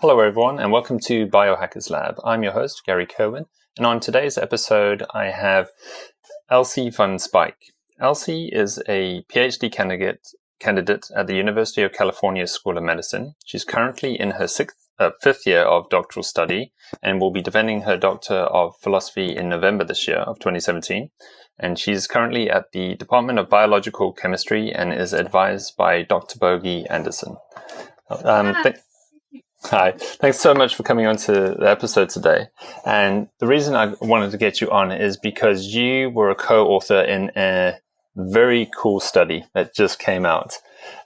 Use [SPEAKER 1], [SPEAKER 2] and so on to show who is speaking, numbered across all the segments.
[SPEAKER 1] Hello everyone and welcome to Biohackers Lab. I'm your host, Gary Cohen, and on today's episode I have Elyse van Spyk. Elyse is a PhD candidate at the University of California School of Medicine. She's currently in her fifth year of doctoral study and will be defending her Doctor of Philosophy in November this year of 2017. And she's currently at the Department of Biological Chemistry and is advised by Dr. Bogi Anderson. Hi, thanks so much for coming on to the episode today. And the reason I wanted to get you on is because you were a co-author in a very cool study that just came out.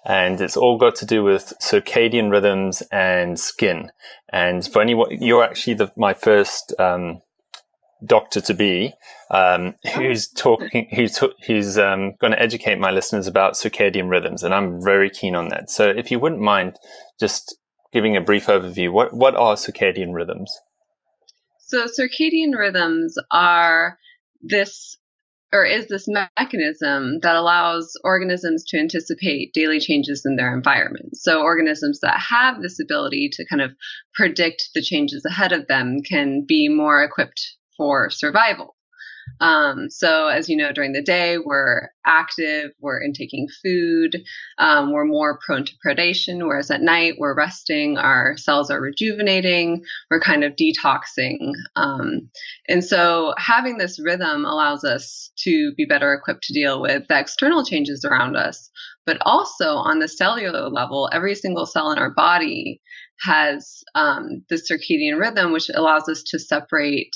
[SPEAKER 1] And it's all got to do with circadian rhythms and skin. And for anyone, you're actually my first doctor to be who's going to educate my listeners about circadian rhythms. And I'm very keen on that. So if you wouldn't mind just giving a brief overview, what are circadian rhythms?
[SPEAKER 2] So circadian rhythms is this mechanism that allows organisms to anticipate daily changes in their environment. So organisms that have this ability to kind of predict the changes ahead of them can be more equipped for survival. So as you know, during the day, we're active, we're intaking food, we're more prone to predation, whereas at night, we're resting, our cells are rejuvenating, we're kind of detoxing. And so having this rhythm allows us to be better equipped to deal with the external changes around us. But also on the cellular level, every single cell in our body has the circadian rhythm, which allows us to separate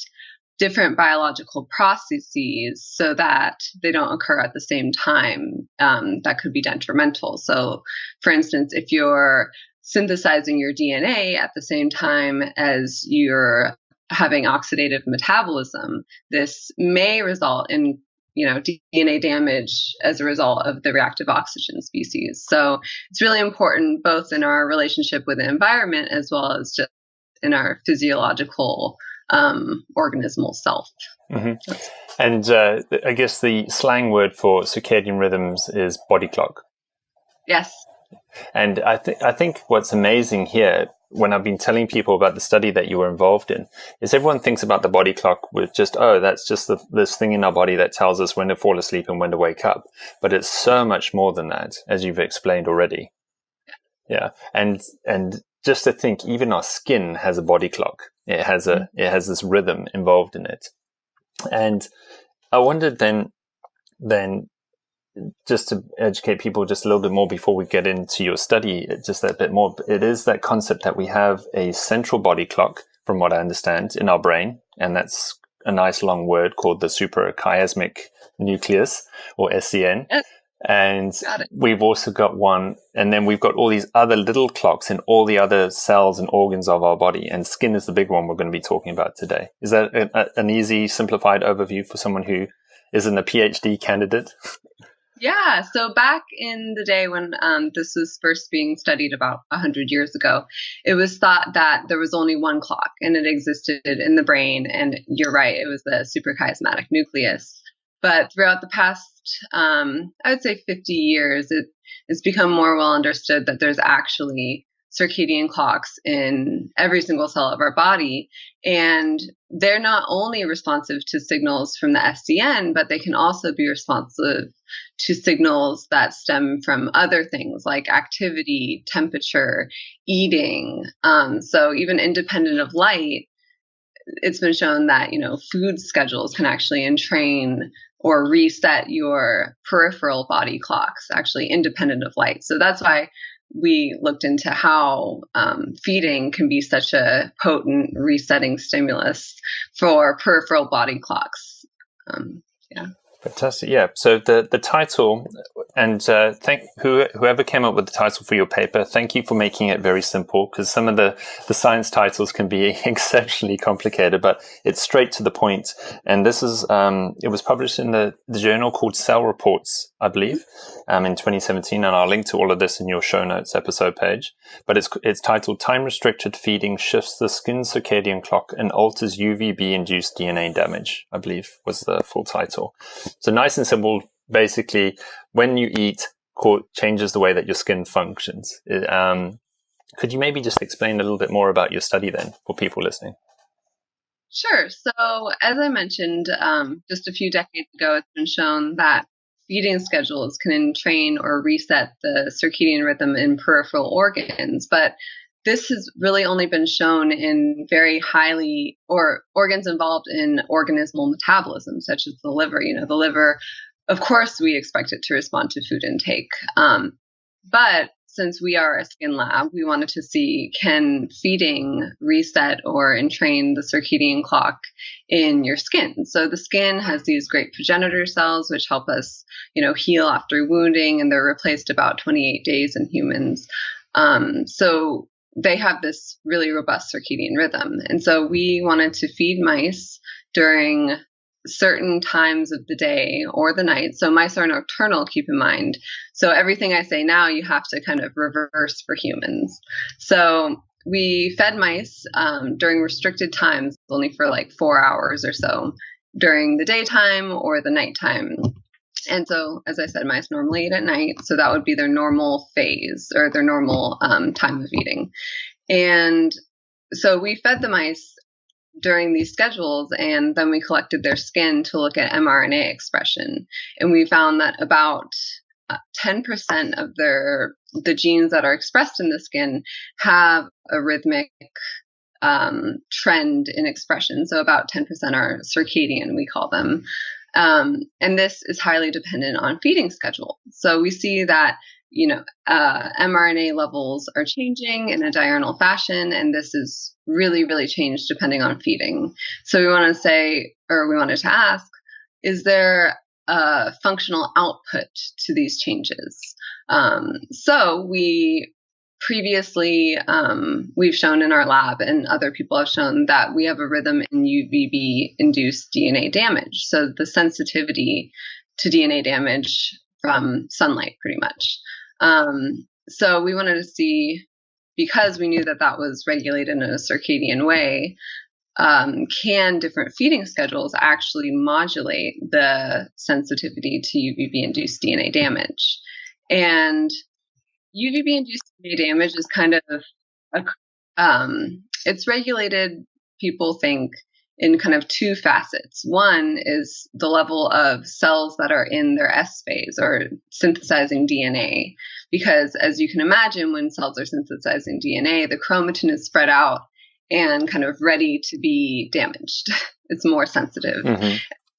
[SPEAKER 2] different biological processes so that they don't occur at the same time. That could be detrimental. So, for instance, if you're synthesizing your DNA at the same time as you're having oxidative metabolism, this may result in DNA damage as a result of the reactive oxygen species. So it's really important both in our relationship with the environment as well as just in our physiological organismal self.
[SPEAKER 1] Mm-hmm. And I guess the slang word for circadian rhythms is body clock.
[SPEAKER 2] Yes. And
[SPEAKER 1] I think what's amazing here, when I've been telling people about the study that you were involved in, is everyone thinks about the body clock with just, that's just this thing in our body that tells us when to fall asleep and when to wake up. But it's so much more than that, as you've explained already. Yeah. And just to think, even our skin has a body clock. It has this rhythm involved in it. And I wondered then just to educate people just a little bit more before we get into your study, just a bit more, it is that concept that we have a central body clock, from what I understand, in our brain. And that's a nice long word called the suprachiasmatic nucleus, or SCN. And we've also got one, and then we've got all these other little clocks in all the other cells and organs of our body. And skin is the big one we're going to be talking about today. Is that an easy, simplified overview for someone who isn't a PhD candidate?
[SPEAKER 2] Yeah. So back in the day when this was first being studied about 100 years ago, it was thought that there was only one clock and it existed in the brain. And you're right, it was the suprachiasmatic nucleus. But throughout the past, I would say 50 years, it's become more well understood that there's actually circadian clocks in every single cell of our body. And they're not only responsive to signals from the SCN, but they can also be responsive to signals that stem from other things like activity, temperature, eating. So even independent of light, it's been shown that, food schedules can actually entrain or reset your peripheral body clocks, actually independent of light. So that's why we looked into how feeding can be such a potent resetting stimulus for peripheral body clocks.
[SPEAKER 1] Fantastic. Yeah. So the title, and thank whoever came up with the title for your paper. Thank you for making it very simple, because some of the science titles can be exceptionally complicated, but it's straight to the point. And this is it was published in the journal called Cell Reports, I believe, in 2017. And I'll link to all of this in your show notes episode page. But it's titled "Time-Restricted Feeding Shifts the Skin Circadian Clock and Alters UVB-Induced DNA Damage," I believe was the full title. So nice and simple. Basically, when you eat, changes the way that your skin functions. Could you maybe just explain a little bit more about your study then for people listening?
[SPEAKER 2] Sure. So as I mentioned, just a few decades ago, it's been shown that feeding schedules can entrain or reset the circadian rhythm in peripheral organs. But this has really only been shown in very highly, or organs involved in organismal metabolism, such as the liver. The liver, of course, we expect it to respond to food intake. But since we are a skin lab, we wanted to see, can feeding reset or entrain the circadian clock in your skin? So the skin has these great progenitor cells, which help us, heal after wounding, and they're replaced about 28 days in humans. So they have this really robust circadian rhythm. And so we wanted to feed mice during certain times of the day or the night. So mice are nocturnal, keep in mind. So everything I say now, you have to kind of reverse for humans. So we fed mice during restricted times, only for like 4 hours or so, during the daytime or the nighttime. And so, as I said, mice normally eat at night. So that would be their normal phase or their normal time of eating. And so we fed the mice during these schedules, and then we collected their skin to look at mRNA expression. And we found that about 10% of the genes that are expressed in the skin have a rhythmic trend in expression. So about 10% are circadian, we call them. And this is highly dependent on feeding schedule. So we see that, mRNA levels are changing in a diurnal fashion, and this is really, really changed depending on feeding. So we wanted to ask, is there a functional output to these changes? So we previously, we've shown in our lab, and other people have shown, that we have a rhythm in UVB-induced DNA damage. So the sensitivity to DNA damage from sunlight, pretty much. So we wanted to see, because we knew that was regulated in a circadian way, can different feeding schedules actually modulate the sensitivity to UVB-induced DNA damage? And UVB-induced DNA damage is kind of it's regulated, people think, in kind of two facets. One is the level of cells that are in their S phase, or synthesizing DNA. Because as you can imagine, when cells are synthesizing DNA, the chromatin is spread out and kind of ready to be damaged. It's more sensitive. Mm-hmm.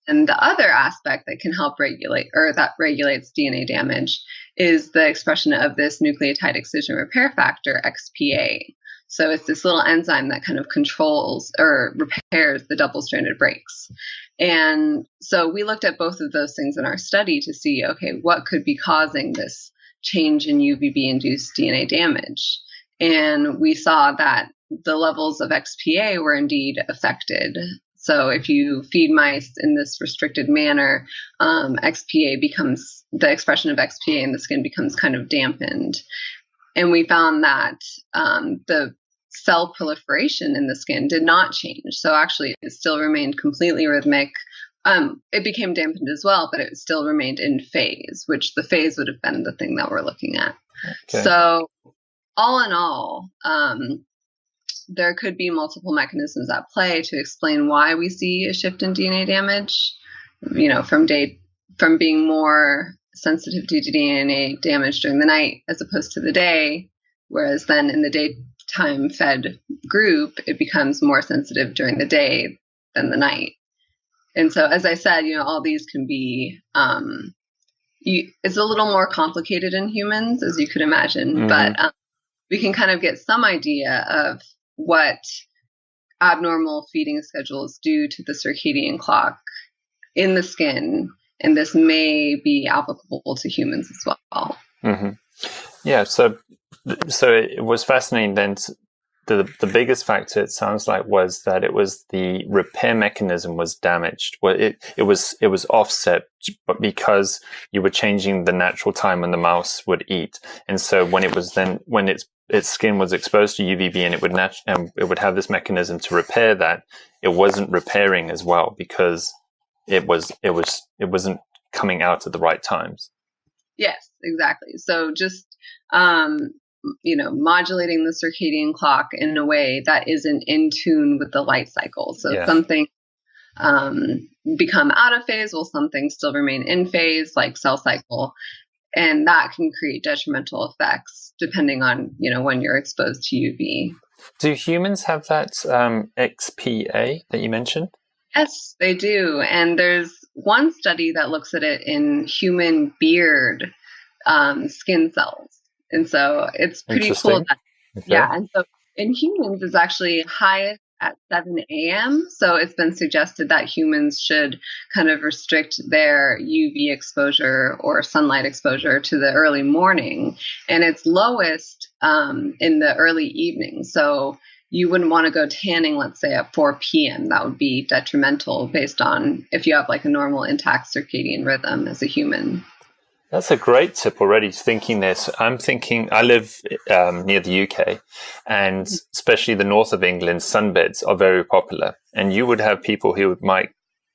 [SPEAKER 2] And the other aspect that can help regulate, or that regulates DNA damage, is the expression of this nucleotide excision repair factor, XPA. So it's this little enzyme that kind of controls or repairs the double-stranded breaks. And so we looked at both of those things in our study to see, okay, what could be causing this change in UVB-induced DNA damage? And we saw that the levels of XPA were indeed affected. So if you feed mice in this restricted manner, the expression of XPA in the skin becomes kind of dampened. And we found that the cell proliferation in the skin did not change. So actually, it still remained completely rhythmic. It became dampened as well, but it still remained in phase, which the phase would have been the thing that we're looking at. Okay. So all in all, there could be multiple mechanisms at play to explain why we see a shift in DNA damage, from being more sensitive to DNA damage during the night as opposed to the day, whereas then in the daytime fed group, it becomes more sensitive during the day than the night. And so, as I said, all these can be, it's a little more complicated in humans, as you could imagine, mm-hmm. but we can kind of get some idea of what abnormal feeding schedules do to the circadian clock in the skin, and this may be applicable to humans as well.
[SPEAKER 1] Mm-hmm. Yeah, so it was fascinating then. The biggest factor, it sounds like, was that it was the repair mechanism was damaged. Well, it was offset, but because you were changing the natural time when the mouse would eat, and so when its skin was exposed to UVB and it would have this mechanism to repair that, it wasn't repairing as well because it wasn't coming out at the right times.
[SPEAKER 2] Yes, exactly. So just modulating the circadian clock in a way that isn't in tune with the light cycle. So some things become out of phase while some things still remain in phase, like cell cycle. And that can create detrimental effects depending on, when you're exposed to UV.
[SPEAKER 1] Do humans have that XPA that you mentioned?
[SPEAKER 2] Yes, they do. And there's one study that looks at it in human beard skin cells. And so it's pretty cool. Yeah. And so in humans, it's actually highest at 7 a.m. So it's been suggested that humans should kind of restrict their UV exposure or sunlight exposure to the early morning. And it's lowest in the early evening. So you wouldn't want to go tanning, let's say, at 4 p.m. That would be detrimental based on if you have like a normal intact circadian rhythm as a human.
[SPEAKER 1] That's a great tip already, thinking this. I'm thinking, I live near the UK, and especially the north of England, sunbeds are very popular. And you would have people who might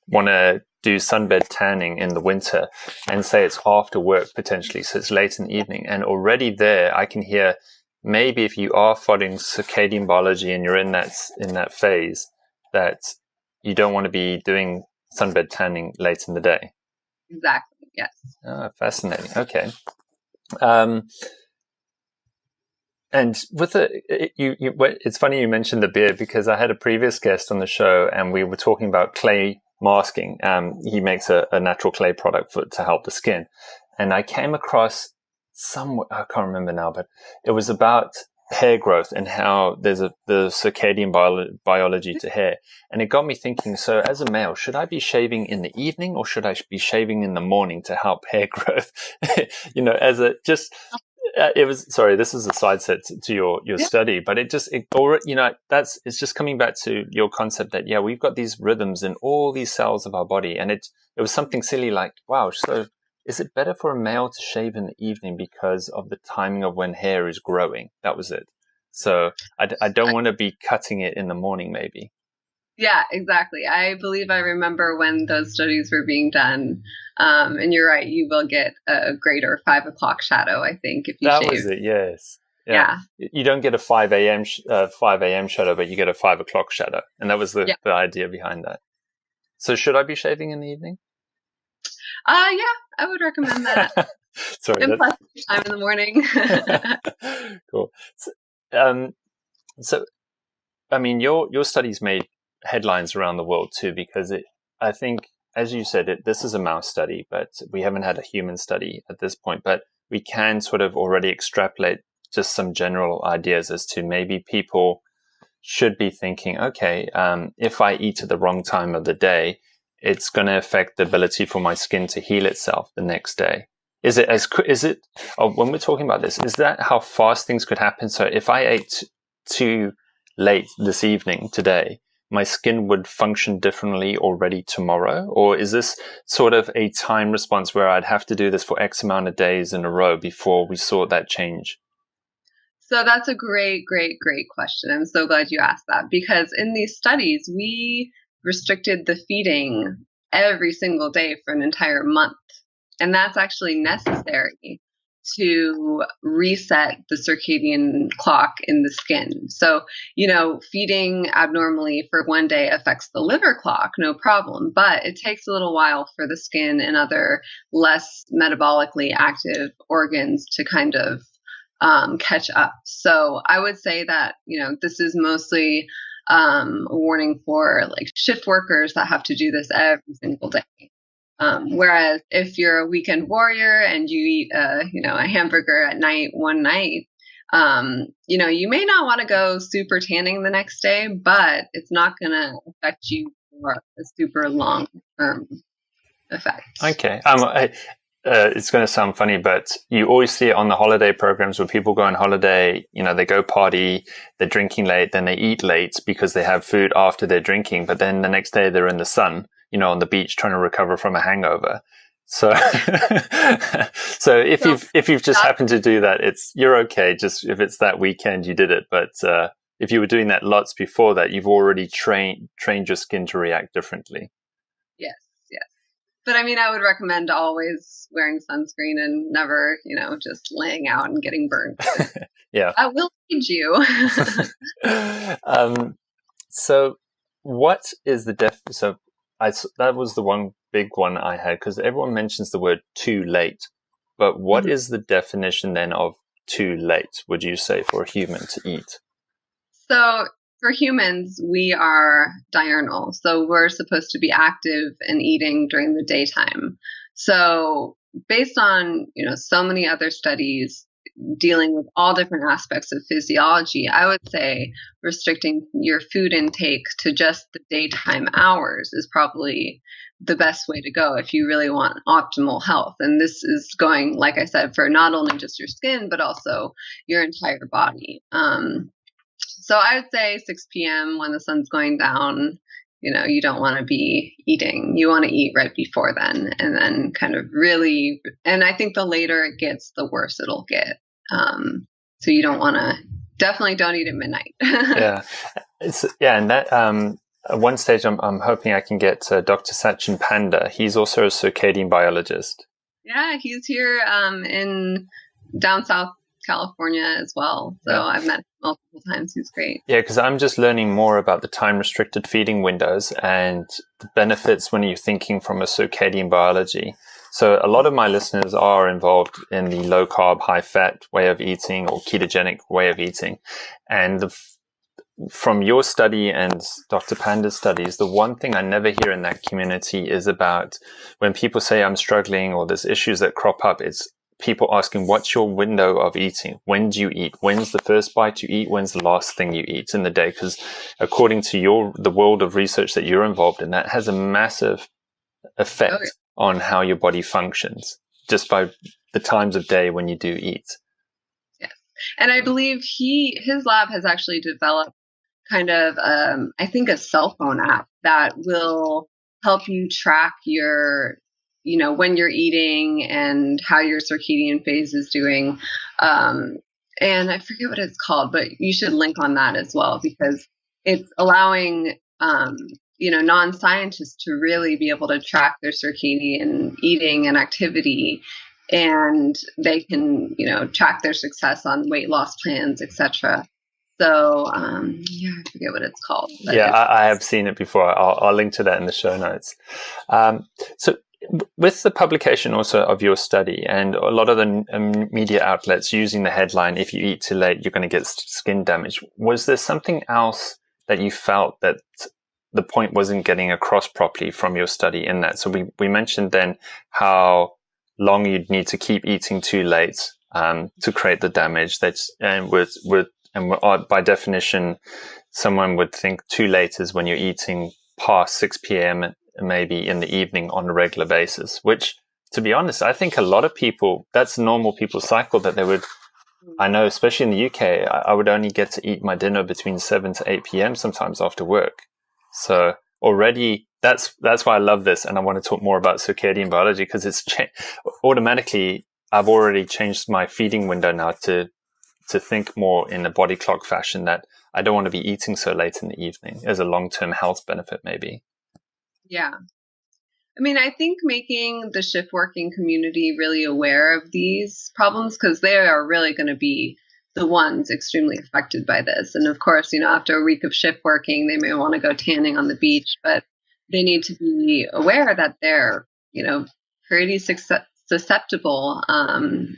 [SPEAKER 1] want to do sunbed tanning in the winter and say it's after work potentially, so it's late in the evening. And already there, I can hear maybe if you are following circadian biology and you're in that phase, that you don't want to be doing sunbed tanning late in the day.
[SPEAKER 2] Exactly. Yes.
[SPEAKER 1] Oh, fascinating. Okay. And with it's funny you mentioned the beard, because I had a previous guest on the show and we were talking about clay masking. He makes a natural clay product to help the skin. And I came across I can't remember now, but it was about hair growth and how there's the circadian biology to hair. And it got me thinking, so as a male, should I be shaving in the evening or should I be shaving in the morning to help hair growth? This is a side set to your study, but it's just coming back to your concept that, we've got these rhythms in all these cells of our body. And it was something silly like, wow, so is it better for a male to shave in the evening because of the timing of when hair is growing? That was it. So I don't want to be cutting it in the morning, maybe.
[SPEAKER 2] Yeah, exactly. I believe I remember when those studies were being done. And you're right, you will get a greater 5 o'clock shadow, I think, if you shave.
[SPEAKER 1] That was it, yes. Yeah. You don't get a 5 a.m. shadow, but you get a 5 o'clock shadow. And that was the idea behind that. So should I be shaving in the evening?
[SPEAKER 2] Yeah, I would recommend that.
[SPEAKER 1] Sorry,
[SPEAKER 2] and plus time in the morning.
[SPEAKER 1] Cool. So, I mean, your studies made headlines around the world too, because I think, as you said, this is a mouse study, but we haven't had a human study at this point. But we can sort of already extrapolate just some general ideas as to maybe people should be thinking, okay, if I eat at the wrong time of the day, it's going to affect the ability for my skin to heal itself the next day. When we're talking about this, is that how fast things could happen? So if I ate too late this evening today, my skin would function differently already tomorrow? Or is this sort of a time response where I'd have to do this for X amount of days in a row before we saw that change?
[SPEAKER 2] So that's a great, great, great question. I'm so glad you asked that, because in these studies, we restricted the feeding every single day for an entire month. And that's actually necessary to reset the circadian clock in the skin. So, feeding abnormally for one day affects the liver clock, no problem. But it takes a little while for the skin and other less metabolically active organs to kind of catch up. So I would say that, this is mostly a warning for like shift workers that have to do this every single day. Whereas if you're a weekend warrior and you eat a hamburger at night, one night, you may not want to go super tanning the next day, but it's not going to affect you for a super long term effect.
[SPEAKER 1] Okay. It's going to sound funny, but you always see it on the holiday programs where people go on holiday, they go party, they're drinking late, then they eat late because they have food after they're drinking. But then the next day they're in the sun, on the beach trying to recover from a hangover. So, so if you've just happened to do that, you're okay. Just if it's that weekend, you did it. But, if you were doing that lots before that, you've already trained your skin to react differently.
[SPEAKER 2] Yes. But I mean, I would recommend always wearing sunscreen and never, just laying out and getting burnt.
[SPEAKER 1] Yeah.
[SPEAKER 2] I will feed you.
[SPEAKER 1] So what is the that was the one big one I had, because everyone mentions the word too late. But what is the definition then of too late, would you say, for a human to eat?
[SPEAKER 2] So for humans, we are diurnal. So we're supposed to be active and eating during the daytime. So based on, so many other studies dealing with all different aspects of physiology, I would say restricting your food intake to just the daytime hours is probably the best way to go if you really want optimal health. And this is going, like I said, for not only just your skin, but also your entire body. So I would say 6 p.m. when the sun's going down, you don't want to be eating. You want to eat right before then, and then kind of really, and I think the later it gets, the worse it'll get. So you definitely don't eat at midnight.
[SPEAKER 1] And that, at one stage I'm hoping I can get Dr. Sachin Panda. He's also a circadian biologist.
[SPEAKER 2] Yeah, he's here in down south California as well. So I've met him multiple times. He's great. Yeah,
[SPEAKER 1] because I'm just learning more about the time-restricted feeding windows and the benefits when you're thinking from a circadian biology. So a lot of my listeners are involved in the low-carb, high-fat way of eating or ketogenic way of eating. And from your study and Dr. Panda's studies, the one thing I never hear in that community is about when people say I'm struggling or there's issues that crop up, it's people asking, what's your window of eating? When do you eat? When's the first bite you eat? When's the last thing you eat in the day? Because according to the world of research that you're involved in, that has a massive effect on how your body functions just by the times of day when you do eat.
[SPEAKER 2] Yes. And I believe his lab has actually developed kind of, I think, a cell phone app that will help you track your when you're eating and how your circadian phase is doing. And I forget what it's called, but you should link on that as well, because it's allowing, non-scientists to really be able to track their circadian eating and activity. And they can, track their success on weight loss plans, etc. So, I forget what it's called.
[SPEAKER 1] I have seen it before. I'll link to that in the show notes. So with the publication also of your study and a lot of the media outlets using the headline, if you eat too late, you're going to get skin damage. Was there something else that you felt that the point wasn't getting across properly from your study in that? So we mentioned then how long you'd need to keep eating too late to create the damage. And by definition, someone would think too late is when you're eating past 6 p.m. maybe in the evening on a regular basis, which, to be honest, I think a lot of people, that's normal people's cycle that they would, I know, especially in the UK, I would only get to eat my dinner between 7 to 8 p.m. sometimes after work. So already that's why I love this. And I want to talk more about circadian biology, because it's automatically, I've already changed my feeding window now to think more in a body clock fashion, that I don't want to be eating so late in the evening as a long-term health benefit, maybe.
[SPEAKER 2] Yeah. I mean, I think making the shift working community really aware of these problems, because they are really going to be the ones extremely affected by this. And of course, after a week of shift working, they may want to go tanning on the beach, but they need to be aware that they're, pretty susceptible. And,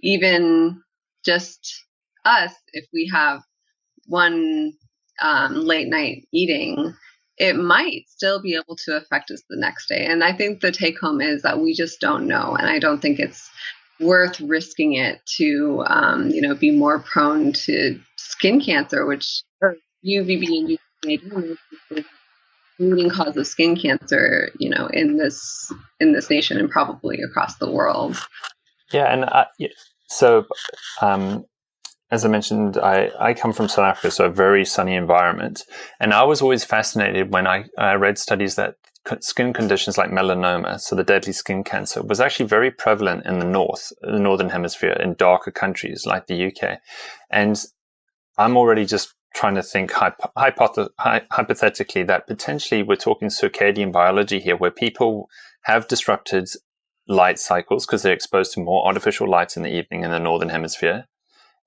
[SPEAKER 2] even just us, if we have one late night eating, it might still be able to affect us the next day. And I think the take home is that we just don't know. And I don't think it's worth risking it to, be more prone to skin cancer, which UVB and UVA is the leading cause of skin cancer, in this nation and probably across the world.
[SPEAKER 1] Yeah. And as I mentioned, I come from South Africa, so a very sunny environment. And I was always fascinated when I read studies that skin conditions like melanoma, so the deadly skin cancer, was actually very prevalent in the northern hemisphere, in darker countries like the UK. And I'm already just trying to think hypothetically that potentially we're talking circadian biology here, where people have disrupted light cycles because they're exposed to more artificial light in the evening in the northern hemisphere,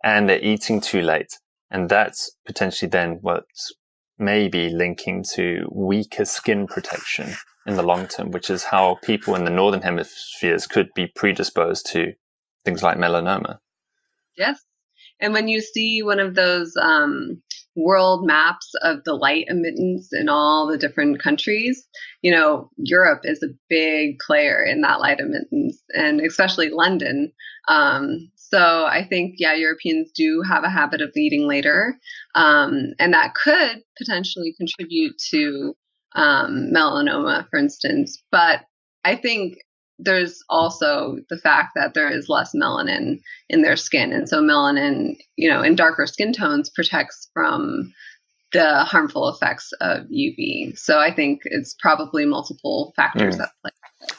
[SPEAKER 1] and they're eating too late. And that's potentially then what's maybe linking to weaker skin protection in the long term, which is how people in the northern hemispheres could be predisposed to things like melanoma.
[SPEAKER 2] Yes. And when you see one of those world maps of the light emittance in all the different countries, Europe is a big player in that light emittance, and especially London. So I think, Europeans do have a habit of eating later, and that could potentially contribute to melanoma, for instance. But I think there's also the fact that there is less melanin in their skin. And so melanin, in darker skin tones protects from the harmful effects of UV. So I think it's probably multiple factors at play.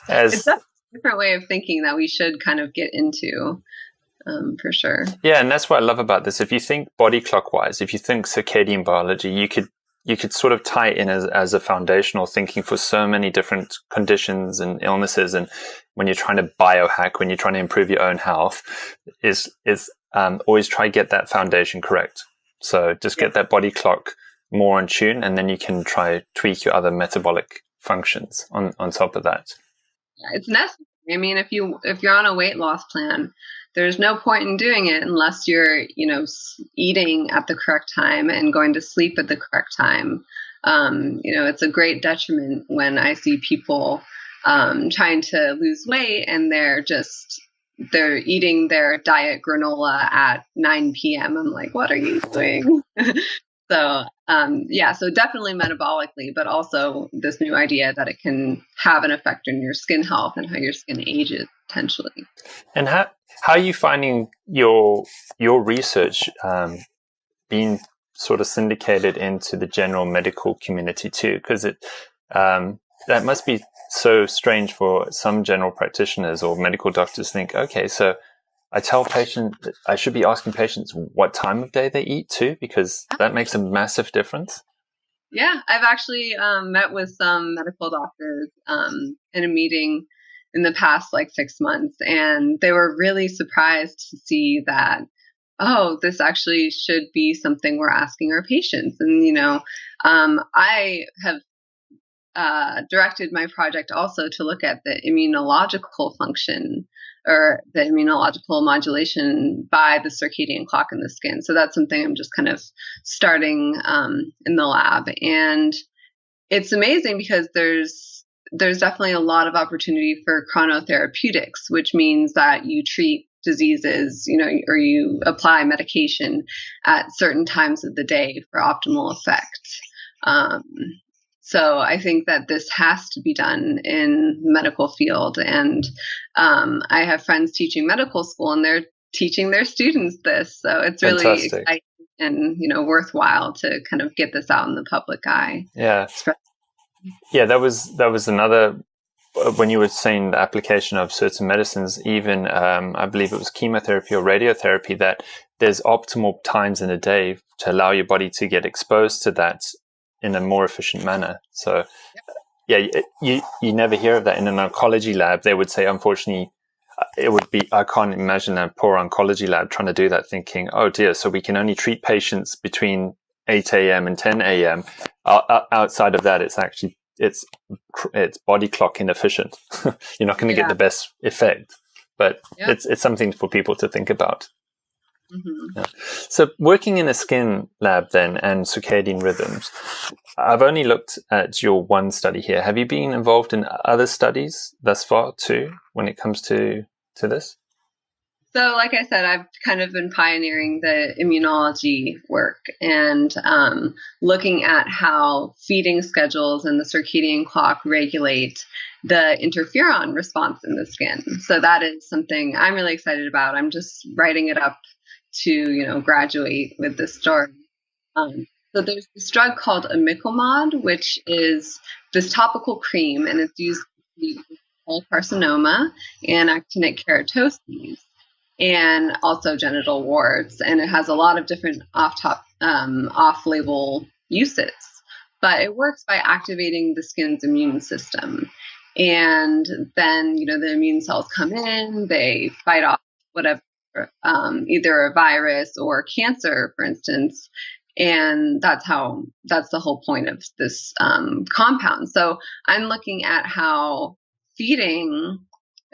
[SPEAKER 2] It's a different way of thinking that we should kind of get into, for sure.
[SPEAKER 1] Yeah, and that's what I love about this. If you think body clockwise, if you think circadian biology, you could sort of tie it in as a foundational thinking for so many different conditions and illnesses. And when you're trying to biohack, when you're trying to improve your own health, is always try to get that foundation correct. So just get that body clock more in tune, and then you can try tweak your other metabolic functions on top of that.
[SPEAKER 2] It's necessary. I mean, if you're on a weight loss plan, there's no point in doing it unless you're, eating at the correct time and going to sleep at the correct time. It's a great detriment when I see people trying to lose weight and they're eating their diet granola at 9 p.m. I'm like, what are you doing? So definitely metabolically, but also this new idea that it can have an effect on your skin health and how your skin ages potentially.
[SPEAKER 1] And how are you finding your research being sort of syndicated into the general medical community too? Because that must be so strange for some general practitioners or medical doctors. Think, okay, so I tell patients I should be asking patients what time of day they eat too, because that makes a massive difference.
[SPEAKER 2] Yeah, I've actually met with some medical doctors in a meeting in the past 6 months, and they were really surprised to see that, this actually should be something we're asking our patients. And, I have directed my project also to look at the immunological function or the immunological modulation by the circadian clock in the skin. So that's something I'm just kind of starting in the lab. And it's amazing because there's definitely a lot of opportunity for chronotherapeutics, which means that you treat diseases, or you apply medication at certain times of the day for optimal effect. So I think that this has to be done in the medical field. And I have friends teaching medical school, and they're teaching their students this. So it's really
[SPEAKER 1] Fantastic.
[SPEAKER 2] exciting and worthwhile to kind of get this out in the public eye.
[SPEAKER 1] Yeah. Yeah, that was another, when you were saying the application of certain medicines, even I believe it was chemotherapy or radiotherapy, that there's optimal times in a day to allow your body to get exposed to that in a more efficient manner. So you never hear of that in an oncology lab. They would say, unfortunately, it would be, I can't imagine a poor oncology lab trying to do that, thinking, oh dear, so we can only treat patients between 8 a.m. and 10 a.m. Outside of that, it's body clock inefficient. You're not going to get the best effect, but it's something for people to think about. Mm-hmm. Yeah. So working in a skin lab then and circadian rhythms, I've only looked at your one study here. Have you been involved in other studies thus far too when it comes to this?
[SPEAKER 2] So like I said, I've kind of been pioneering the immunology work and looking at how feeding schedules and the circadian clock regulate the interferon response in the skin. So that is something I'm really excited about. I'm just writing it up to, graduate with this story. So there's this drug called imiquimod, which is this topical cream, and it's used to treat carcinoma and actinic keratoses. and also genital warts. And it has a lot of different off-label uses. But it works by activating the skin's immune system. And then, the immune cells come in, they fight off whatever, either a virus or cancer, for instance. And that's the whole point of this compound. So I'm looking at how feeding,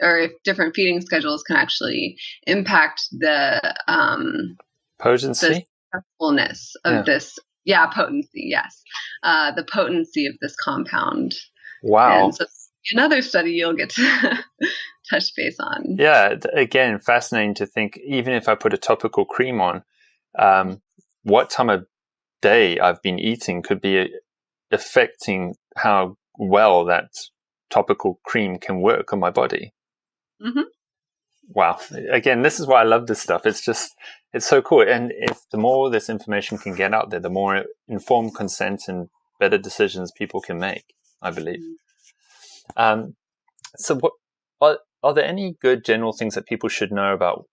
[SPEAKER 2] or if different feeding schedules can actually impact the
[SPEAKER 1] potency,
[SPEAKER 2] the successfulness of this. Yeah, potency. Yes, the potency of this compound.
[SPEAKER 1] Wow.
[SPEAKER 2] And so another study you'll get to touch base on.
[SPEAKER 1] Yeah, again, fascinating to think. Even if I put a topical cream on, what time of day I've been eating could be affecting how well that topical cream can work on my body.
[SPEAKER 2] Mm-hmm.
[SPEAKER 1] Wow. Again, this is why I love this stuff. It's so cool. And if the more this information can get out there, the more informed consent and better decisions people can make, I believe. So what are there any good general things that people should know about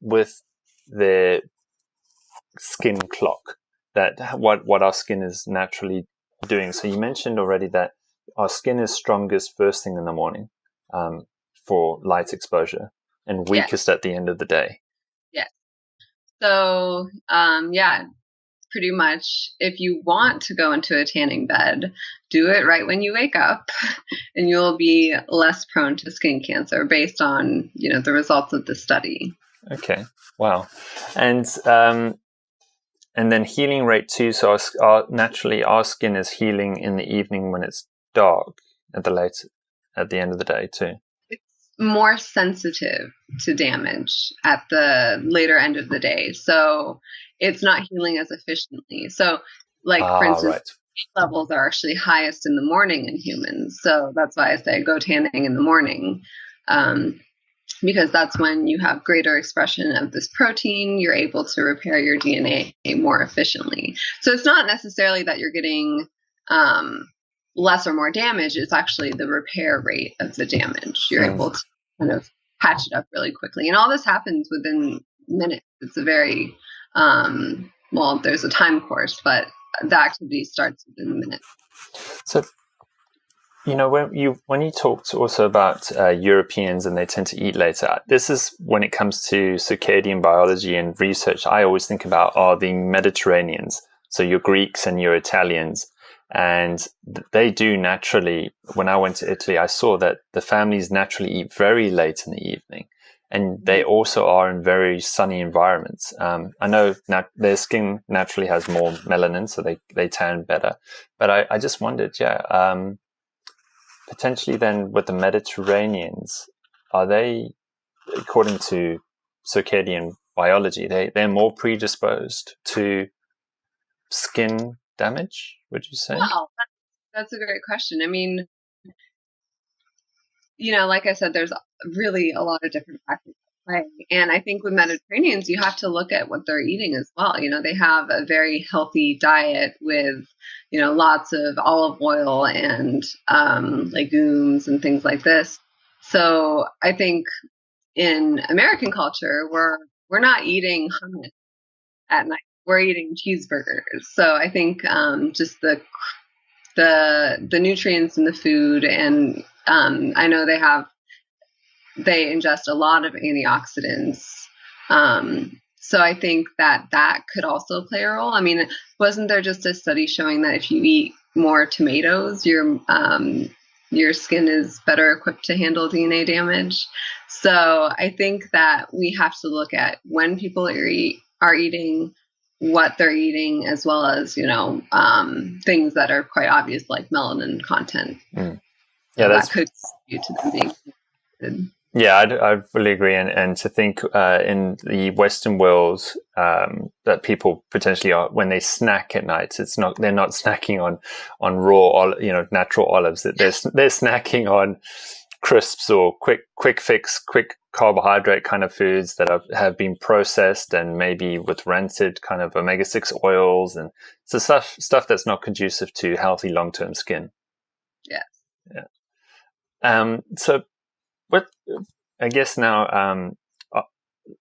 [SPEAKER 1] with their skin clock, that what our skin is naturally doing? So you mentioned already that our skin is strongest first thing in the morning for light exposure and weakest at the end of the day.
[SPEAKER 2] Yes. So, pretty much if you want to go into a tanning bed, do it right when you wake up and you'll be less prone to skin cancer based on, the results of the study.
[SPEAKER 1] Okay. Wow. And then healing rate too. So naturally our skin is healing in the evening when it's dark at the end of the day too.
[SPEAKER 2] More sensitive to damage at the later end of the day. So it's not healing as efficiently. So for instance, levels are actually highest in the morning in humans. So that's why I say go tanning in the morning. Because that's when you have greater expression of this protein, you're able to repair your DNA more efficiently. So it's not necessarily that you're getting less or more damage. It's actually the repair rate of the damage. You're able to kind of patch it up really quickly. And all this happens within minutes. It's a very, there's a time course, but the activity starts within minutes.
[SPEAKER 1] So, when you talked also about Europeans and they tend to eat later, this is when it comes to circadian biology and research, I always think about are the Mediterraneans. So your Greeks and your Italians. And they do naturally, when I went to Italy, I saw that the families naturally eat very late in the evening. And they also are in very sunny environments. I know their skin naturally has more melanin, so they tan better. But I just wondered, potentially then with the Mediterraneans, are they, according to circadian biology, they're more predisposed to skin damage, would you say?
[SPEAKER 2] Wow, that's a great question. I mean, like I said, there's really a lot of different factors at play. And I think with Mediterraneans, you have to look at what they're eating as well. They have a very healthy diet with, lots of olive oil and legumes and things like this. So I think in American culture, we're not eating hummus at night. We're eating cheeseburgers. So I think just the nutrients in the food, and I know they ingest a lot of antioxidants. So I think that could also play a role. I mean, wasn't there just a study showing that if you eat more tomatoes, your skin is better equipped to handle DNA damage? So I think that we have to look at when people are eating, what they're eating, as well as, things that are quite obvious, like melanin content.
[SPEAKER 1] Yeah,
[SPEAKER 2] that could contribute to them being affected.
[SPEAKER 1] Yeah, I fully agree. And to think in the Western world that people potentially are, when they snack at night, they're not snacking on raw, natural olives. That they're snacking on crisps or quick fix, quick carbohydrate kind of foods that have been processed and maybe with rancid kind of omega-6 oils, and so stuff that's not conducive to healthy long-term skin.
[SPEAKER 2] Yes.
[SPEAKER 1] Yeah. So what I guess now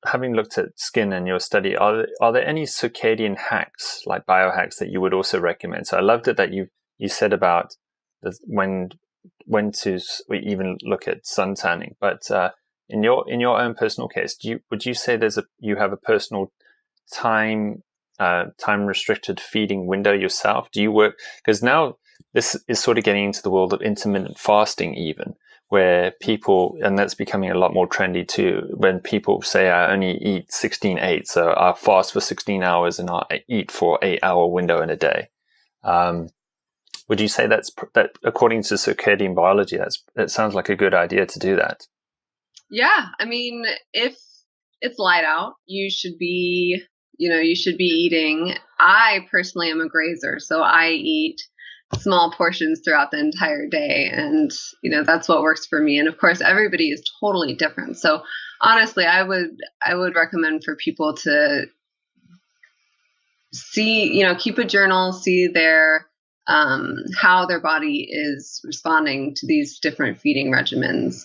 [SPEAKER 1] having looked at skin in your study, are there any circadian hacks, like biohacks, that you would also recommend? So I loved it that you said about when to even look at sun tanning. But in your own personal case, would you say you have a personal time restricted feeding window yourself? Do you work, because now this is sort of getting into the world of intermittent fasting, even, where people, and that's becoming a lot more trendy too, when people say I only eat 16/8, so I fast for 16 hours and I eat for 8-hour window in a day. Would you say that according to circadian biology, that sounds like a good idea to do that?
[SPEAKER 2] Yeah, I mean, if it's light out, you should be eating. I personally am a grazer, so I eat small portions throughout the entire day, and that's what works for me. And of course, everybody is totally different. So honestly, I would recommend for people to see, keep a journal, see their how their body is responding to these different feeding regimens,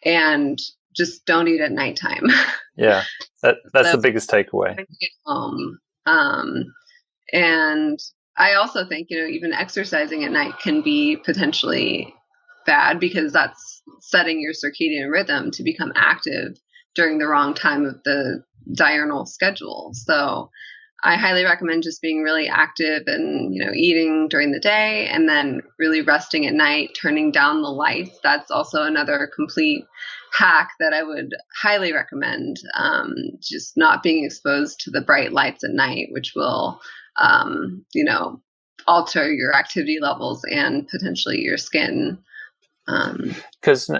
[SPEAKER 2] and just don't eat at nighttime.
[SPEAKER 1] Yeah, that's the biggest takeaway.
[SPEAKER 2] And I also think, even exercising at night can be potentially bad, because that's setting your circadian rhythm to become active during the wrong time of the diurnal schedule. So I highly recommend just being really active and, eating during the day, and then really resting at night, turning down the lights. That's also another complete hack that I would highly recommend. Just not being exposed to the bright lights at night, which will, alter your activity levels and potentially your skin.
[SPEAKER 1] Because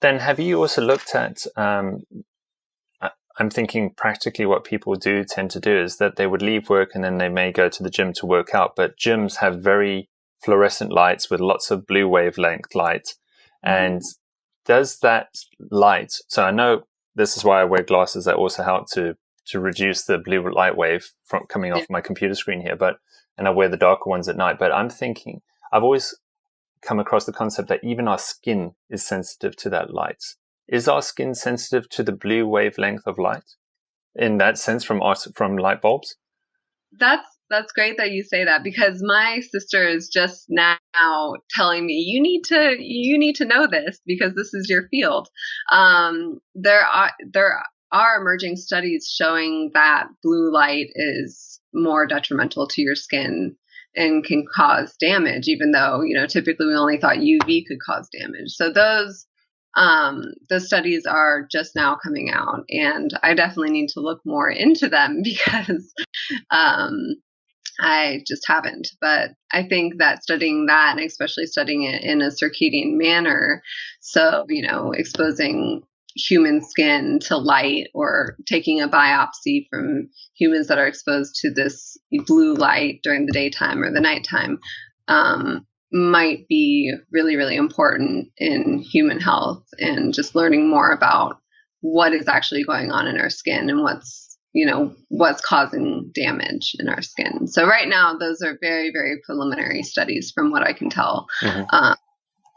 [SPEAKER 1] then, have you also looked at, I'm thinking practically what people do tend to do is that they would leave work and then they may go to the gym to work out, but gyms have very fluorescent lights with lots of blue wavelength light. And does that light, so I know this is why I wear glasses that also help to reduce the blue light wave from coming off my computer screen here, and I wear the darker ones at night. But I'm thinking, I've always come across the concept that even our skin is sensitive to that light. Is our skin sensitive to the blue wavelength of light in that sense from light bulbs?
[SPEAKER 2] That's great that you say that, because my sister is just now telling me you need to know this because this is your field. There are emerging studies showing that blue light is more detrimental to your skin and can cause damage, even though typically we only thought UV could cause damage. So those studies are just now coming out, and I definitely need to look more into them because I just haven't. But I think that studying that, and especially studying it in a circadian manner, so exposing human skin to light or taking a biopsy from humans that are exposed to this blue light during the daytime or the nighttime, might be really, really important in human health, and just learning more about what is actually going on in our skin and what's causing damage in our skin. So right now, those are very, very preliminary studies from what I can tell.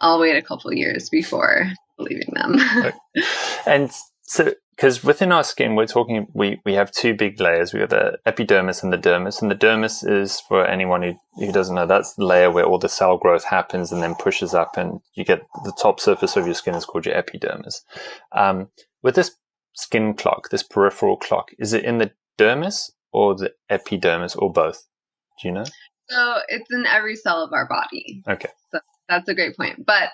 [SPEAKER 2] I'll wait a couple years before believing them.
[SPEAKER 1] And so, because within our skin, we have two big layers. We have the epidermis and the dermis. And the dermis is, for anyone who doesn't know, that's the layer where all the cell growth happens and then pushes up, and you get the top surface of your skin is called your epidermis. With this skin clock, this peripheral clock, is it in the dermis or the epidermis or both? Do you know?
[SPEAKER 2] So it's in every cell of our body.
[SPEAKER 1] Okay.
[SPEAKER 2] So that's a great point. But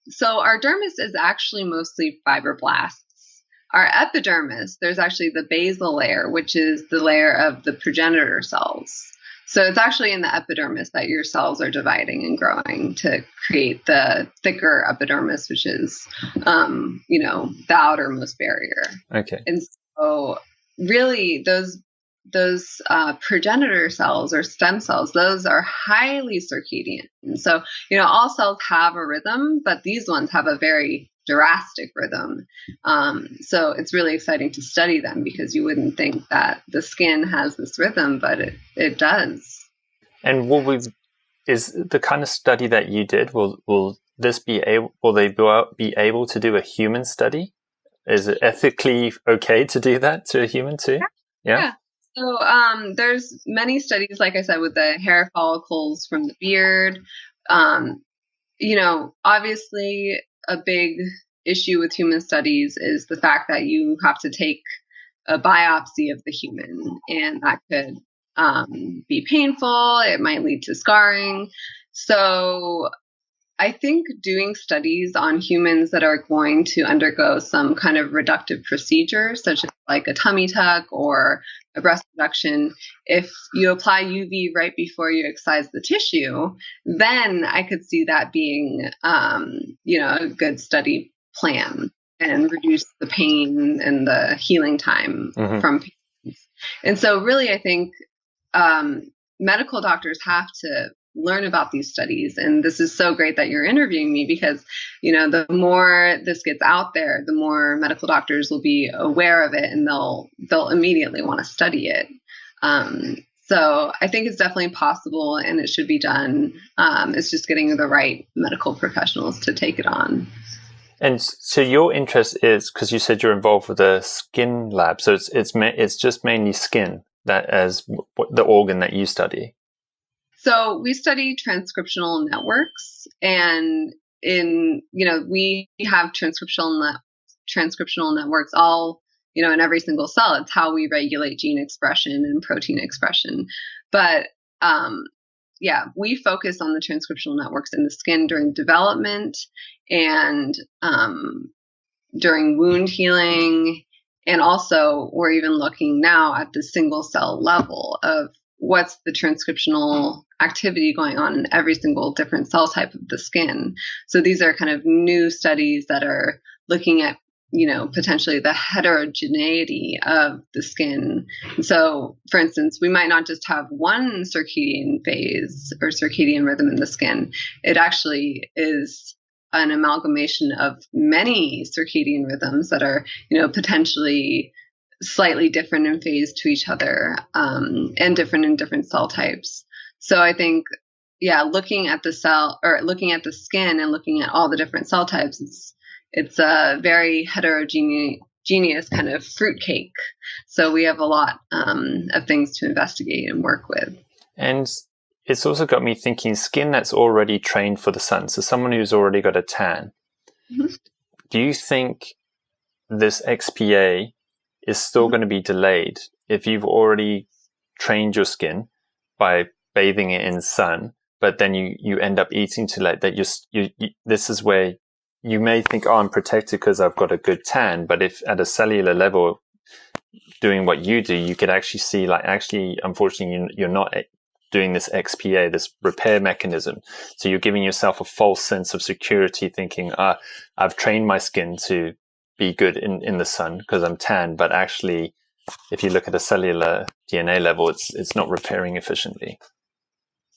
[SPEAKER 2] so our dermis is actually mostly fibroblasts. Our epidermis, there's actually the basal layer, which is the layer of the progenitor cells. So it's actually in the epidermis that your cells are dividing and growing to create the thicker epidermis, which is, the outermost barrier.
[SPEAKER 1] Okay.
[SPEAKER 2] And so really those progenitor cells or stem cells, those are highly circadian. And so, all cells have a rhythm, but these ones have a very drastic rhythm. So it's really exciting to study them, because you wouldn't think that the skin has this rhythm, but it does.
[SPEAKER 1] And is the kind of study that you did, will they be able to do a human study Is it ethically okay to do that to a human too? Yeah.
[SPEAKER 2] So there's many studies, like I said, with the hair follicles from the beard. Obviously a big issue with human studies is the fact that you have to take a biopsy of the human, and that could be painful. It might lead to scarring. So I think doing studies on humans that are going to undergo some kind of reductive procedure, such as like a tummy tuck or a breast reduction, if you apply UV right before you excise the tissue, then I could see that being, a good study plan and reduce the pain and the healing time from patients. And so really, I think medical doctors have to learn about these studies. And this is so great that you're interviewing me because, the more this gets out there, the more medical doctors will be aware of it and they'll immediately want to study it. So I think it's definitely possible and it should be done. It's just getting the right medical professionals to take it on.
[SPEAKER 1] And so your interest is, because you said you're involved with a skin lab, so it's just mainly skin that as the organ that you study.
[SPEAKER 2] So we study transcriptional networks, and we have transcriptional networks all, in every single cell. It's how we regulate gene expression and protein expression. But we focus on the transcriptional networks in the skin during development and during wound healing. And also we're even looking now at the single cell level of what's the transcriptional activity going on in every single different cell type of the skin. So these are kind of new studies that are looking at, potentially the heterogeneity of the skin. And so, for instance, we might not just have one circadian phase or circadian rhythm in the skin. It actually is an amalgamation of many circadian rhythms that are, potentially slightly different in phase to each other, and different in different cell types. So I think, looking at the skin and looking at all the different cell types, it's a very heterogeneous kind of fruitcake. So we have a lot of things to investigate and work with.
[SPEAKER 1] And it's also got me thinking, skin that's already trained for the sun, so someone who's already got a tan. Mm-hmm. Do you think this XPA is still going to be delayed if you've already trained your skin by bathing it in sun, but then you end up eating too late? That this is where you may think, I'm protected because I've got a good tan, but if at a cellular level, doing what you do, you could actually see, unfortunately, you're not doing this XPA, this repair mechanism. So you're giving yourself a false sense of security, thinking, I've trained my skin to be good in the sun because I'm tan, but actually, if you look at a cellular DNA level, it's not repairing efficiently.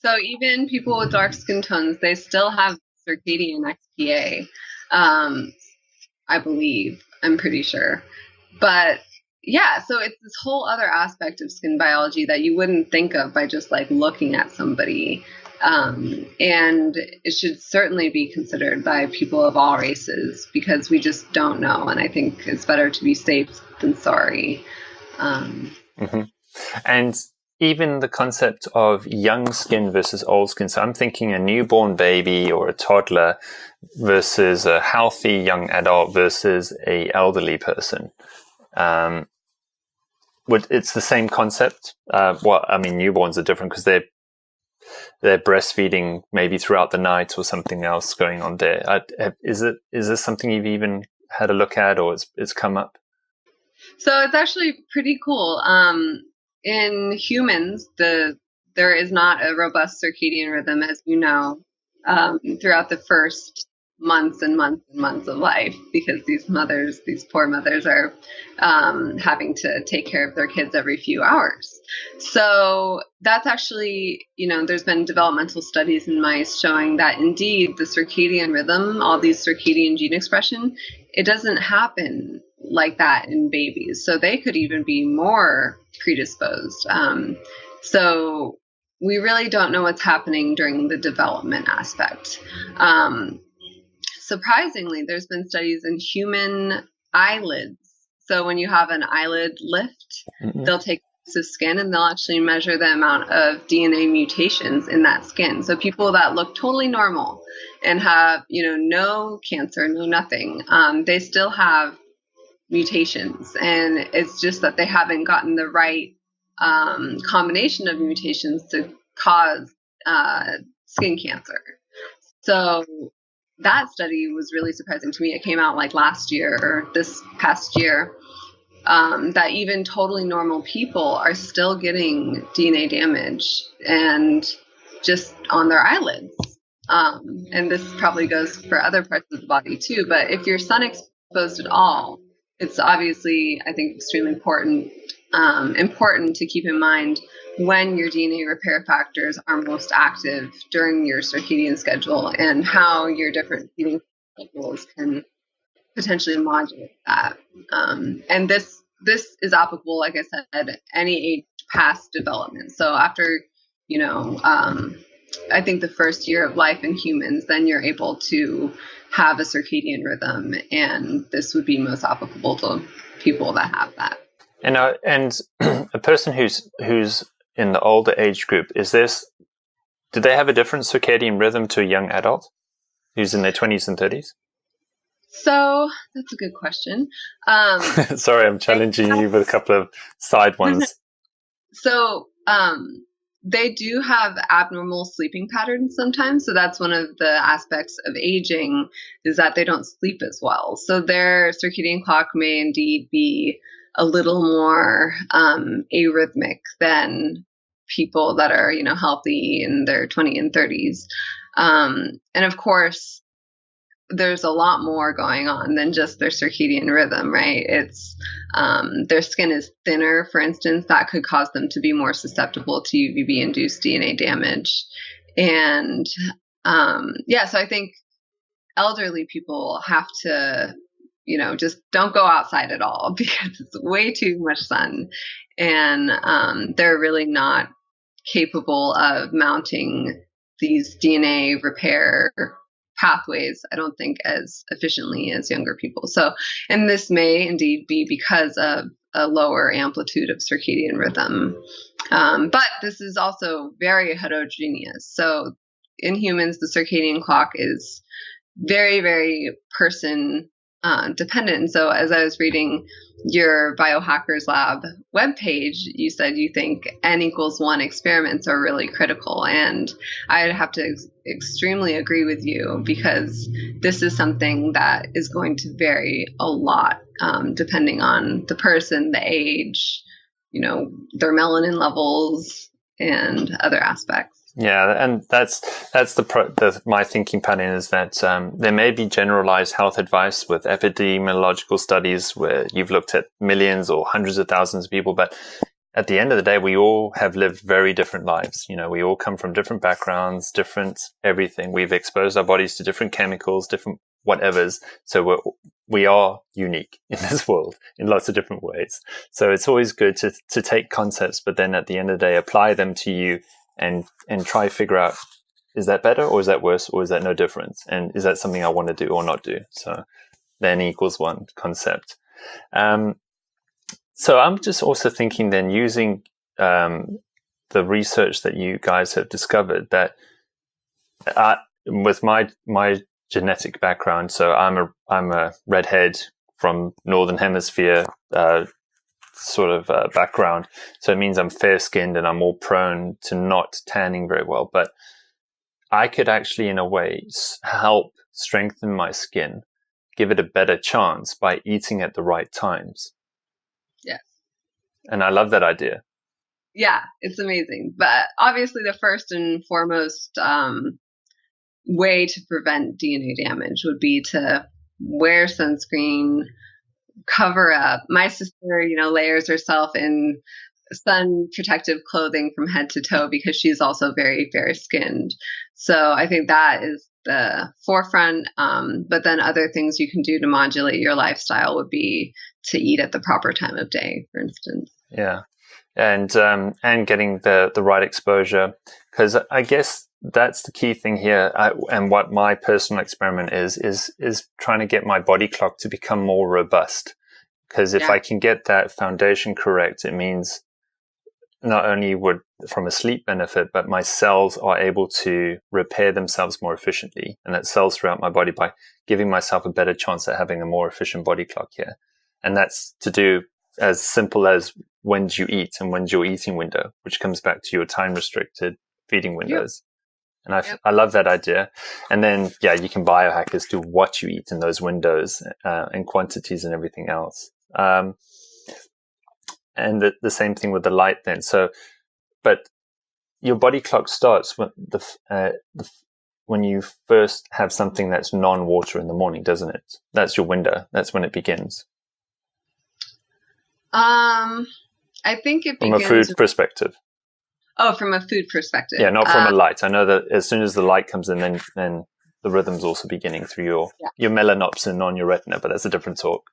[SPEAKER 2] So even people with dark skin tones, they still have circadian XPA, I believe. I'm pretty sure. But so it's this whole other aspect of skin biology that you wouldn't think of by just looking at somebody. And it should certainly be considered by people of all races because we just don't know. And I think it's better to be safe than sorry.
[SPEAKER 1] And even the concept of young skin versus old skin. So I'm thinking a newborn baby or a toddler versus a healthy young adult versus a elderly person. It's the same concept. Newborns are different because they're breastfeeding maybe throughout the night or something else going on there. Is this something you've even had a look at or it's come up?
[SPEAKER 2] So it's actually pretty cool. In humans, there is not a robust circadian rhythm, as you know, throughout the first months and months and months of life, because these poor mothers are having to take care of their kids every few hours. So that's actually, there's been developmental studies in mice showing that indeed the circadian rhythm, all these circadian gene expression, it doesn't happen like that in babies. So they could even be more predisposed. So we really don't know what's happening during the development aspect. Surprisingly, there's been studies in human eyelids. So when you have an eyelid lift, they'll take a piece of skin and they'll actually measure the amount of DNA mutations in that skin. So people that look totally normal and have, no cancer, no nothing, they still have mutations. And it's just that they haven't gotten the right combination of mutations to cause skin cancer. So that study was really surprising to me. It came out like last year or this past year, that even totally normal people are still getting DNA damage and just on their eyelids. And this probably goes for other parts of the body too. But if you're sun exposed at all, it's obviously, I think, extremely important to keep in mind when your DNA repair factors are most active during your circadian schedule and how your different feeding schedules can potentially modulate that. And this is applicable, like I said, any age past development. So after, I think the first year of life in humans, then you're able to have a circadian rhythm, and this would be most applicable to people that have that.
[SPEAKER 1] And a person who's in the older age group, do they have a different circadian rhythm to a young adult who's in their 20s and 30s?
[SPEAKER 2] So that's a good question.
[SPEAKER 1] Sorry, I'm challenging you with a couple of side ones.
[SPEAKER 2] So they do have abnormal sleeping patterns sometimes. So that's one of the aspects of aging, is that they don't sleep as well. So their circadian clock may indeed be a little more arrhythmic than people that are, healthy in their 20s and 30s. And of course, there's a lot more going on than just their circadian rhythm, right? It's their skin is thinner, for instance, that could cause them to be more susceptible to UVB-induced DNA damage. And so I think elderly people have to, just don't go outside at all because it's way too much sun, and they're really not capable of mounting these DNA repair pathways, I don't think, as efficiently as younger people. So, and this may indeed be because of a lower amplitude of circadian rhythm. But this is also very heterogeneous. So in humans, the circadian clock is very, very person dependent. And so as I was reading your Biohackers Lab webpage, you said you think N=1 experiments are really critical. And I'd have to extremely agree with you, because this is something that is going to vary a lot depending on the person, the age, their melanin levels, and other aspects.
[SPEAKER 1] Yeah, and that's my thinking pattern is that there may be generalized health advice with epidemiological studies where you've looked at millions or hundreds of thousands of people, but at the end of the day, we all have lived very different lives. We all come from different backgrounds, different everything. We've exposed our bodies to different chemicals, different whatevers. So we are unique in this world in lots of different ways. So it's always good to take concepts, but then at the end of the day, apply them to you and try to figure out, is that better or is that worse or is that no difference? And is that something I want to do or not do? So then N=1 concept. So I'm just also thinking then, using the research that you guys have discovered, that with my genetic background, so I'm a redhead from Northern Hemisphere sort of background. So it means I'm fair skinned and I'm more prone to not tanning very well. But I could actually, in a way, help strengthen my skin, give it a better chance by eating at the right times.
[SPEAKER 2] Yes.
[SPEAKER 1] And I love that idea.
[SPEAKER 2] Yeah, it's amazing. But obviously the first and foremost way to prevent DNA damage would be to wear sunscreen, cover up. My sister, layers herself in sun protective clothing from head to toe because she's also very fair skinned. So I think that is the forefront. But then other things you can do to modulate your lifestyle would be to eat at the proper time of day, for instance.
[SPEAKER 1] Yeah. And getting the right exposure, because I guess that's the key thing here. And what my personal experiment is trying to get my body clock to become more robust. Because if I can get that foundation correct, it means not only would from a sleep benefit, but my cells are able to repair themselves more efficiently, and that cells throughout my body by giving myself a better chance at having a more efficient body clock here. And that's to do as simple as when do you eat and when's your eating window, which comes back to your time restricted feeding windows. Yep. And I love that idea. And then, you can biohackers do what you eat in those windows and quantities and everything else. And the same thing with the light then. So, but your body clock starts when you first have something that's non-water in the morning, doesn't it? That's your window. That's when it begins.
[SPEAKER 2] I think it begins
[SPEAKER 1] from a food perspective.
[SPEAKER 2] Oh, from a food perspective.
[SPEAKER 1] Yeah, not from a light. I know that as soon as the light comes in, then the rhythm's also beginning through your melanopsin on your retina, but that's a different talk.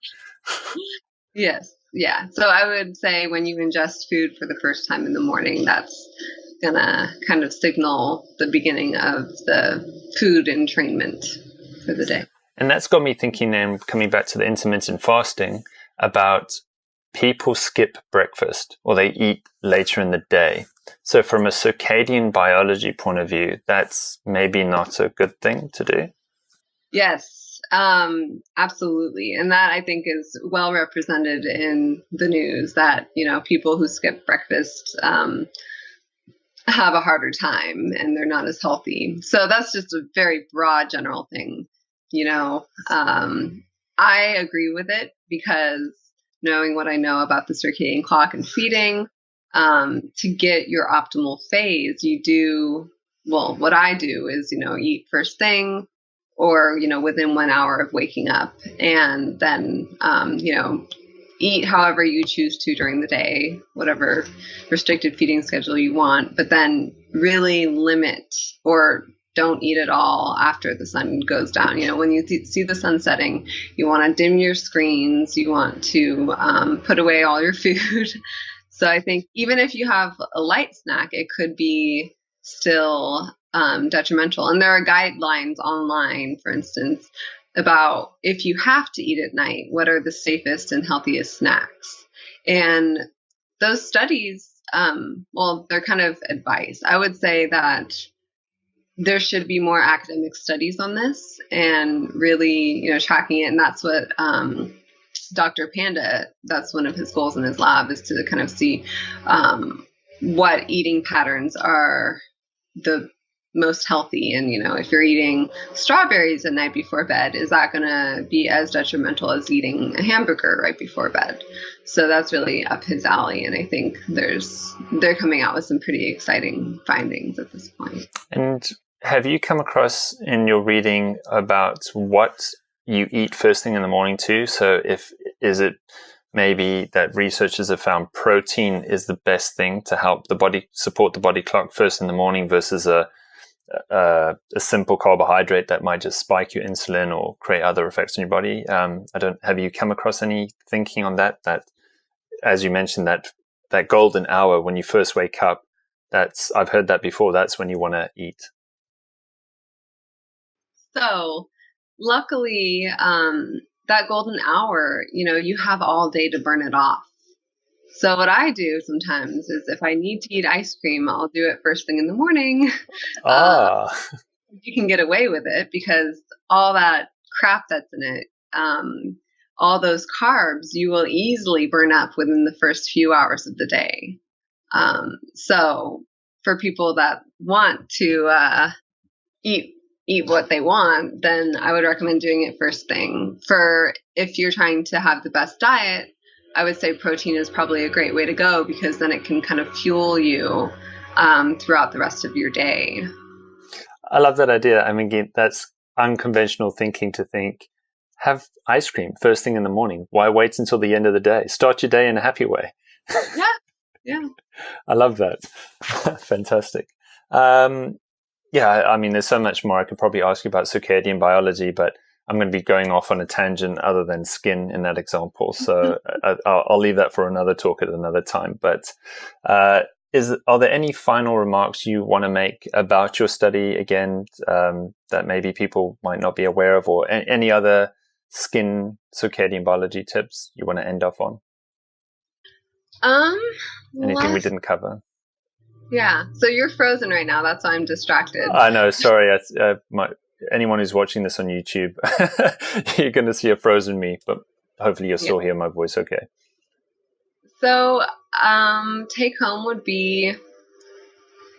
[SPEAKER 2] Yes. Yeah. So I would say when you ingest food for the first time in the morning, that's going to kind of signal the beginning of the food entrainment for the day.
[SPEAKER 1] And that's got me thinking, then coming back to the intermittent fasting, about people skip breakfast or they eat later in the day. So from a circadian biology point of view, that's maybe not a good thing to do.
[SPEAKER 2] Yes, absolutely. And that I think is well represented in the news that, people who skip breakfast have a harder time and they're not as healthy. So that's just a very broad general thing. I agree with it because knowing what I know about the circadian clock and feeding, to get your optimal phase, what I do is, eat first thing or, within 1 hour of waking up, and then, eat however you choose to during the day, whatever restricted feeding schedule you want, but then really limit or don't eat at all after the sun goes down. When you see the sun setting, you want to dim your screens, you want to put away all your food. So I think even if you have a light snack, it could be still detrimental. And there are guidelines online, for instance, about if you have to eat at night, what are the safest and healthiest snacks? And those studies, they're kind of advice. I would say that there should be more academic studies on this and really, tracking it. And that's what Dr. Panda, that's one of his goals in his lab, is to kind of see what eating patterns are the most healthy. And, if you're eating strawberries the night before bed, is that going to be as detrimental as eating a hamburger right before bed? So that's really up his alley. And I think they're coming out with some pretty exciting findings at this point.
[SPEAKER 1] And have you come across in your reading about what you eat first thing in the morning too? So is it maybe that researchers have found protein is the best thing to help the body, support the body clock first in the morning versus a simple carbohydrate that might just spike your insulin or create other effects on your body? Have you come across any thinking on that, as you mentioned, that golden hour when you first wake up, I've heard that before, that's when you want to eat.
[SPEAKER 2] So luckily, that golden hour, you have all day to burn it off. So what I do sometimes is if I need to eat ice cream, I'll do it first thing in the morning. You can get away with it because all that crap that's in it, all those carbs, you will easily burn up within the first few hours of the day. So for people that want to eat what they want, then I would recommend doing it first thing. If you're trying to have the best diet, I would say protein is probably a great way to go because then it can kind of fuel you throughout the rest of your day.
[SPEAKER 1] I love that idea. I mean, that's unconventional thinking to think, have ice cream first thing in the morning. Why wait until the end of the day? Start your day in a happy way.
[SPEAKER 2] Yeah.
[SPEAKER 1] I love that. Fantastic. I mean, there's so much more I could probably ask you about circadian biology, but I'm going to be going off on a tangent other than skin in that example. So I'll leave that for another talk at another time. But are there any final remarks you want to make about your study again that maybe people might not be aware of, or any other skin circadian biology tips you want to end off on? Anything we didn't cover?
[SPEAKER 2] Yeah. So you're frozen right now. That's why I'm distracted.
[SPEAKER 1] I know. Sorry. Anyone who's watching this on YouTube, you're going to see a frozen me, but hopefully you'll still hear my voice okay.
[SPEAKER 2] So take home would be,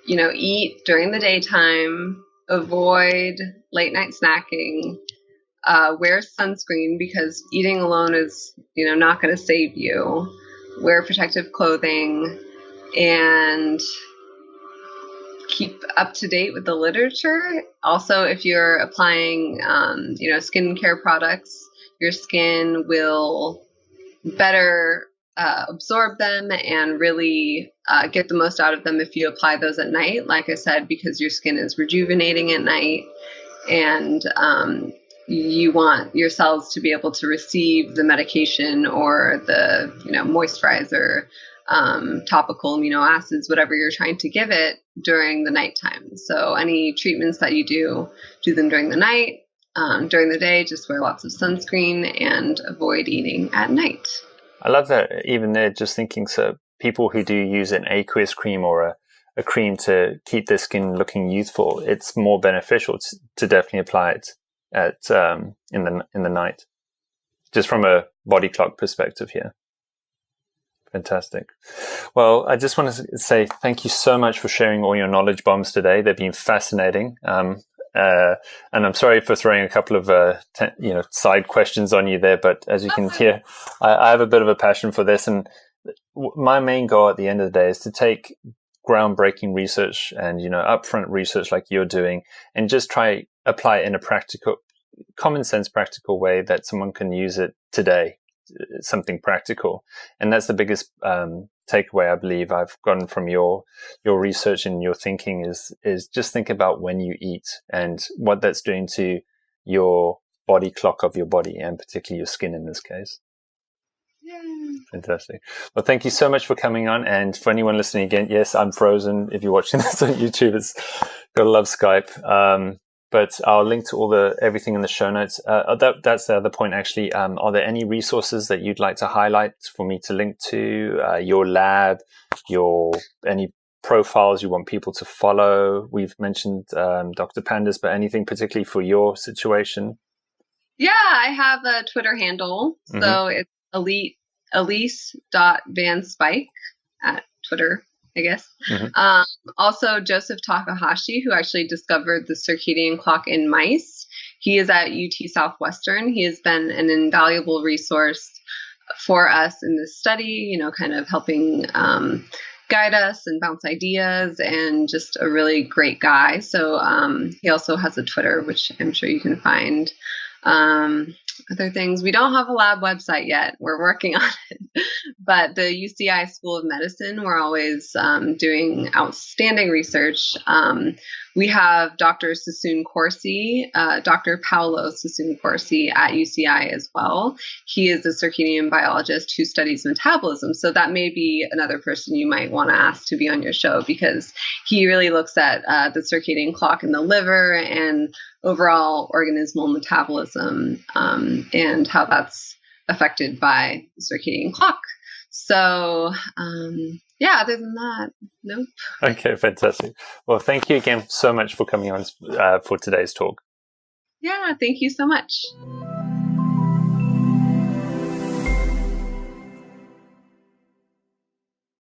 [SPEAKER 2] eat during the daytime, avoid late night snacking, wear sunscreen because eating alone is, not going to save you. Wear protective clothing and keep up to date with the literature. Also, if you're applying, skincare products, your skin will better absorb them and really get the most out of them if you apply those at night, like I said, because your skin is rejuvenating at night, and you want your cells to be able to receive the medication or the moisturizer, topical amino acids, whatever you're trying to give it during the nighttime. So any treatments that you do them during the night. During the day, just wear lots of sunscreen and avoid eating at night.
[SPEAKER 1] I love that. Even there, just thinking, so people who do use an aqueous cream or a cream to keep their skin looking youthful, it's more beneficial to definitely apply it at in the night, just from a body clock perspective here. Fantastic. Well, I just want to say thank you so much for sharing all your knowledge bombs today. They've been fascinating. And I'm sorry for throwing a couple of side questions on you there, but as you can hear, I have a bit of a passion for this, and my main goal at the end of the day is to take groundbreaking research and upfront research like you're doing, and just try apply it in a practical, common sense, practical way that someone can use it today. Something practical, and that's the biggest takeaway I believe I've gotten from your research and your thinking is just think about when you eat and what that's doing to your body clock of your body, and particularly your skin in this case.
[SPEAKER 2] Yay.
[SPEAKER 1] Fantastic. Well, thank you so much for coming on, and for anyone listening again, yes, I'm frozen. If you're watching this on YouTube, it's gotta love Skype. But I'll link to everything in the show notes. That's the other point, actually. Are there any resources that you'd like to highlight for me to link to? Your lab, any profiles you want people to follow? We've mentioned Dr. Pandas, but anything particularly for your situation?
[SPEAKER 2] Yeah, I have a Twitter handle. Mm-hmm. So it's Elyse.vanspyk at Twitter, I guess. Mm-hmm. Also, Joseph Takahashi, who actually discovered the circadian clock in mice. He is at UT Southwestern. He has been an invaluable resource for us in this study, kind of helping guide us and bounce ideas, and just a really great guy. So he also has a Twitter, which I'm sure you can find. Other things, we don't have a lab website yet. We're working on it. But the UCI School of Medicine, we're always doing outstanding research. We have Dr. Sassoon Corsi, Dr. Paolo Sassoon Corsi at UCI as well. He is a circadian biologist who studies metabolism. So that may be another person you might want to ask to be on your show, because he really looks at the circadian clock in the liver and overall organismal metabolism, and how that's affected by the circadian clock. So, other than that, nope.
[SPEAKER 1] Okay, fantastic. Well, thank you again so much for coming on for today's talk.
[SPEAKER 2] Yeah, thank you so much.